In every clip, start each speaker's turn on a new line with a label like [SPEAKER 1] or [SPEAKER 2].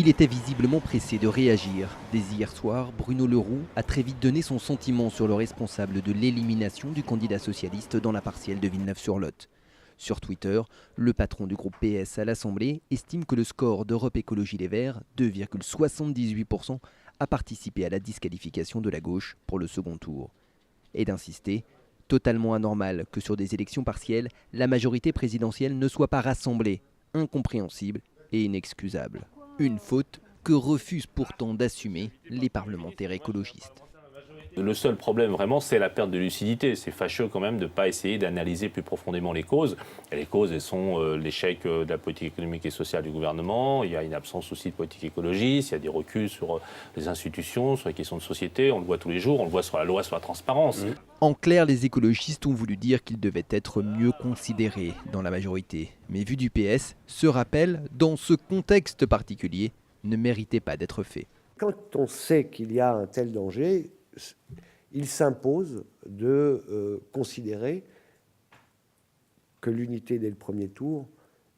[SPEAKER 1] Il était visiblement pressé de réagir. Dès hier soir, Bruno Le Roux a très vite donné son sentiment sur le responsable de l'élimination du candidat socialiste dans la partielle de Villeneuve-sur-Lot. Sur Twitter, le patron du groupe PS à l'Assemblée estime que le score d'Europe Écologie Les Verts, 2,78%, a participé à la disqualification de la gauche pour le second tour. Et d'insister, totalement anormal que sur des élections partielles, la majorité présidentielle ne soit pas rassemblée, incompréhensible et inexcusable. Une faute que refusent pourtant d'assumer les parlementaires écologistes.
[SPEAKER 2] Le seul problème vraiment, c'est la perte de lucidité. C'est fâcheux quand même de ne pas essayer d'analyser plus profondément les causes. Et les causes, elles sont l'échec de la politique économique et sociale du gouvernement. Il y a une absence aussi de politique écologiste. Il y a des reculs sur les institutions, sur les questions de société. On le voit tous les jours. On le voit sur la loi sur la transparence.
[SPEAKER 1] En clair, les écologistes ont voulu dire qu'ils devaient être mieux considérés dans la majorité. Mais vu du PS, ce rappel, dans ce contexte particulier, ne méritait pas d'être fait.
[SPEAKER 3] Quand on sait qu'il y a un tel danger, il s'impose de considérer que l'unité dès le premier tour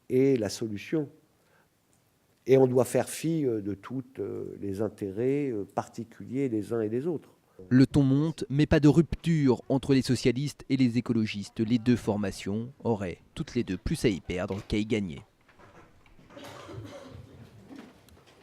[SPEAKER 3] est la solution. Et on doit faire fi de tous les intérêts particuliers des uns et des autres.
[SPEAKER 1] Le ton monte, mais pas de rupture entre les socialistes et les écologistes. Les deux formations auraient toutes les deux plus à y perdre qu'à y gagner.